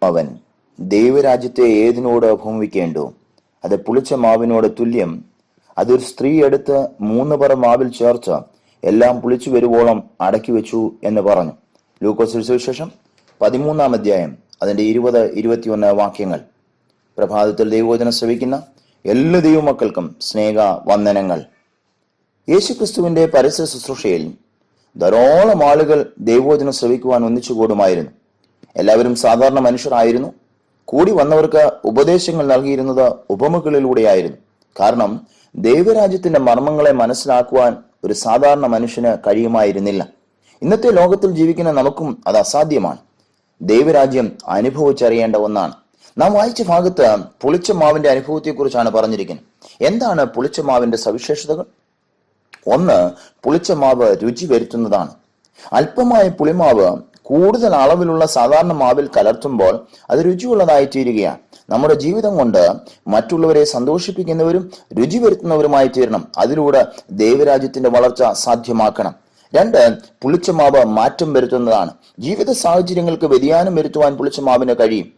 അവൻ ദൈവരാജ്യത്തെ ഏതിനോട് ഭൂമിക്കേണ്ടു? അത് പുളിച്ച മാവിനോട് തുല്യം. അതൊരു സ്ത്രീ എടുത്ത് 3 പറ മാവിൽ ചേർത്ത് എല്ലാം പുളിച്ചു വരുവോളം അടക്കി വെച്ചു എന്ന് പറഞ്ഞു. ലൂക്കോസ് സുവിശേഷം 13-ാം അധ്യായം അതിന്റെ 20-21 വാക്യങ്ങൾ. പ്രഭാതത്തിൽ ദൈവവചനം ശ്രവിക്കുന്ന എല്ലാ ദൈവമക്കൾക്കും സ്നേഹ വന്ദനങ്ങൾ. യേശുക്രിസ്തുവിന്റെ പരസ്യ ശുശ്രൂഷയിൽ ധാരാളം ആളുകൾ ദൈവവചനം ശ്രവിക്കുവാൻ ഒന്നിച്ചുകൂടുമായിരുന്നു. എല്ലാവരും സാധാരണ മനുഷ്യരായിരുന്നു. കൂടി വന്നവർക്ക് ഉപദേശങ്ങൾ നൽകിയിരുന്നത് ഉപമകളിലൂടെയായിരുന്നു. കാരണം ദൈവരാജ്യത്തിന്റെ മർമ്മങ്ങളെ മനസ്സിലാക്കുവാൻ ഒരു സാധാരണ മനുഷ്യന് കഴിയുമായിരുന്നില്ല. ഇന്നത്തെ ലോകത്തിൽ ജീവിക്കുന്ന നമുക്കും അത് അസാധ്യമാണ്. ദൈവരാജ്യം അനുഭവിച്ചറിയേണ്ട ഒന്നാണ്. നാം വായിച്ച ഭാഗത്ത് പുളിച്ച മാവിന്റെ അനുഭവത്തെക്കുറിച്ചാണ് പറഞ്ഞിരിക്കുന്നത്. എന്താണ് പുളിച്ച മാവിന്റെ സവിശേഷതകൾ? ഒന്ന്, പുളിച്ച മാവ് രുചി വരുത്തുന്നതാണ്. അല്പമായ പുളിമാവ് കൂടുതൽ അളവിലുള്ള സാധാരണ മാവിൽ കലർത്തുമ്പോൾ അത് രുചിയുള്ളതായി തീരുകയാണ്. നമ്മുടെ ജീവിതം കൊണ്ട് മറ്റുള്ളവരെ സന്തോഷിപ്പിക്കുന്നവരും രുചി വരുത്തുന്നവരുമായി തീരണം. അതിലൂടെ ദൈവരാജ്യത്തിന്റെ വളർച്ച സാധ്യമാക്കണം. 2, പുളിച്ച മാവ് മാറ്റം വരുത്തുന്നതാണ്. ജീവിത സാഹചര്യങ്ങൾക്ക് വ്യതിയാനം വരുത്തുവാൻ പുളിച്ച മാവിന് കഴിയും.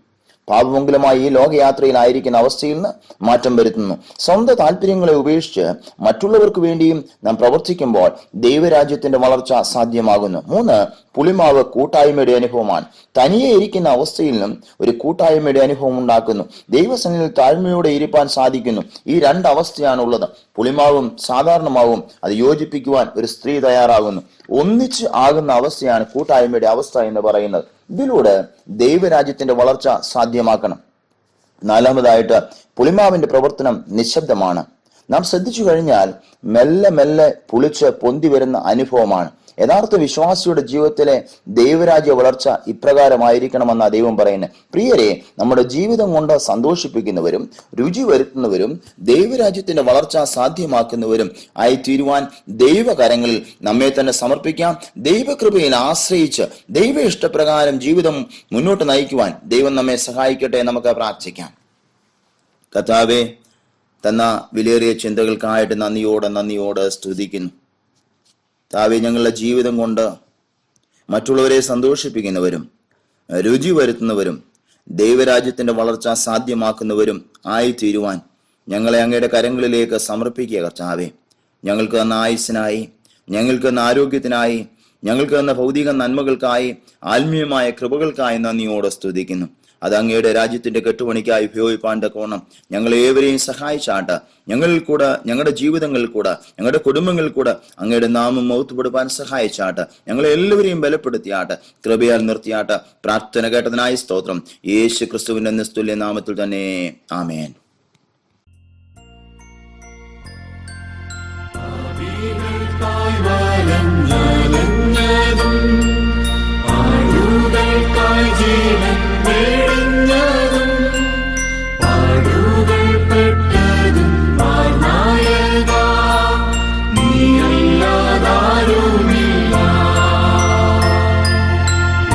പാപമംഗലമായി ഈ ലോകയാത്രയിലായിരിക്കുന്ന അവസ്ഥയിൽ നിന്ന് മാറ്റം വരുത്തുന്നു. സ്വന്തം താല്പര്യങ്ങളെ ഉപേക്ഷിച്ച് മറ്റുള്ളവർക്ക് വേണ്ടിയും നാം പ്രവർത്തിക്കുമ്പോൾ ദൈവരാജ്യത്തിന്റെ വളർച്ച സാധ്യമാകുന്നു. 3, പുളിമാവ് കൂട്ടായ്മയുടെ അനുഭവമാണ്. തനിയെ ഇരിക്കുന്ന അവസ്ഥയിൽ നിന്നും ഒരു കൂട്ടായ്മയുടെ അനുഭവം ഉണ്ടാക്കുന്നു. ദൈവസന്നിധിയിൽ താഴ്മയോടെ ഇരിപ്പാൻ സാധിക്കുന്നു. ഈ 2 അവസ്ഥയാണുള്ളത്. പുളിമാവും സാധാരണമാവും അത് യോജിപ്പിക്കുവാൻ ഒരു സ്ത്രീ തയ്യാറാകുന്നു. ഒന്നിച്ച് ആകുന്ന അവസ്ഥയാണ് കൂട്ടായ്മയുടെ അവസ്ഥ എന്ന് പറയുന്നത്. ഇതിലൂടെ ദൈവരാജ്യത്തിന്റെ വളർച്ച സാധ്യമാക്കണം. 4, പുളിമാവിന്റെ പ്രവർത്തനം നിശബ്ദമാണ്. നാം ശ്രദ്ധിച്ചു കഴിഞ്ഞാൽ മെല്ലെ മെല്ലെ പുളിച്ച് പൊന്തി വരുന്ന അനുഭവമാണ്. യഥാർത്ഥ വിശ്വാസിയുടെ ജീവിതത്തിലെ ദൈവരാജ്യ വളർച്ച ഇപ്രകാരമായിരിക്കണമെന്ന ദൈവം പറയുന്നത്. പ്രിയരെ, നമ്മുടെ ജീവിതം കൊണ്ട് സന്തോഷിപ്പിക്കുന്നവരും രുചി വരുത്തുന്നവരും ദൈവരാജ്യത്തിന്റെ വളർച്ച സാധ്യമാക്കുന്നവരും ആയി തീരുവാൻ ദൈവകരങ്ങളിൽ നമ്മെ തന്നെ സമർപ്പിക്കാം. ദൈവകൃപയിൽ ആശ്രയിച്ച് ദൈവ ഇഷ്ടപ്രകാരം ജീവിതം മുന്നോട്ട് നയിക്കുവാൻ ദൈവം നമ്മെ സഹായിക്കട്ടെ. നമുക്ക് പ്രാർത്ഥിക്കാം. കർത്താവേ, തന്ന വിലയേറിയ ചിന്തകൾക്കായിട്ട് നന്ദിയോടെ സ്തുതിക്കുന്നു. കർത്താവേ, ഞങ്ങളുടെ ജീവിതം കൊണ്ട് മറ്റുള്ളവരെ സന്തോഷിപ്പിക്കുന്നവരും രുചി വരുത്തുന്നവരും ദൈവരാജ്യത്തിന്റെ വളർച്ച സാധ്യമാക്കുന്നവരും ആയി തീരുവാൻ ഞങ്ങളെ അങ്ങയുടെ കരങ്ങളിലേക്ക് സമർപ്പിക്കുക. കർത്താവേ, ഞങ്ങൾക്ക് തന്ന ആയുസ്സിനായി, ഞങ്ങൾക്ക് തന്ന ആരോഗ്യത്തിനായി, ഞങ്ങൾക്ക് തന്ന ഭൗതിക നന്മകൾക്കായി, ആത്മീയമായ കൃപകൾക്കായി നന്ദിയോടെ സ്തുതിക്കുന്നു. അത് അങ്ങയുടെ രാജ്യത്തിന്റെ കെട്ടുപണിക്കായി ഉപയോഗിപ്പാൻ തക്കവണ്ണം ഞങ്ങളേവരെയും സഹായിച്ചാട്ട് ഞങ്ങളിൽ കൂടെ, ഞങ്ങളുടെ ജീവിതങ്ങളിൽ കൂടെ, ഞങ്ങളുടെ കുടുംബങ്ങളിൽ കൂടെ അങ്ങയുടെ നാമം മഹത്വപ്പെടുവാൻ സഹായിച്ചാട്ട് ഞങ്ങളെ എല്ലാവരെയും ബലപ്പെടുത്തിയാട്ട് കൃപയാൽ നിർത്തിയാട്ട് പ്രാർത്ഥന കേട്ടതിനായി സ്തോത്രം. യേശു ക്രിസ്തുവിന്റെ നിസ്തുല്യ നാമത്തിൽ തന്നെ, ആമേൻ.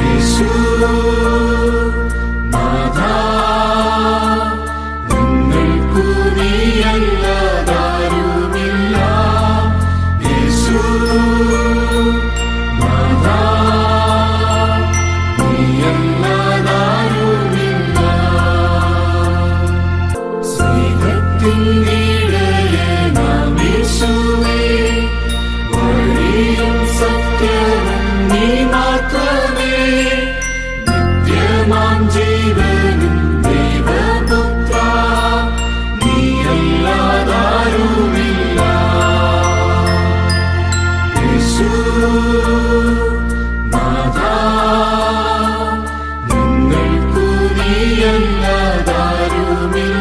യേശു നാഥാ, ആമേൻ.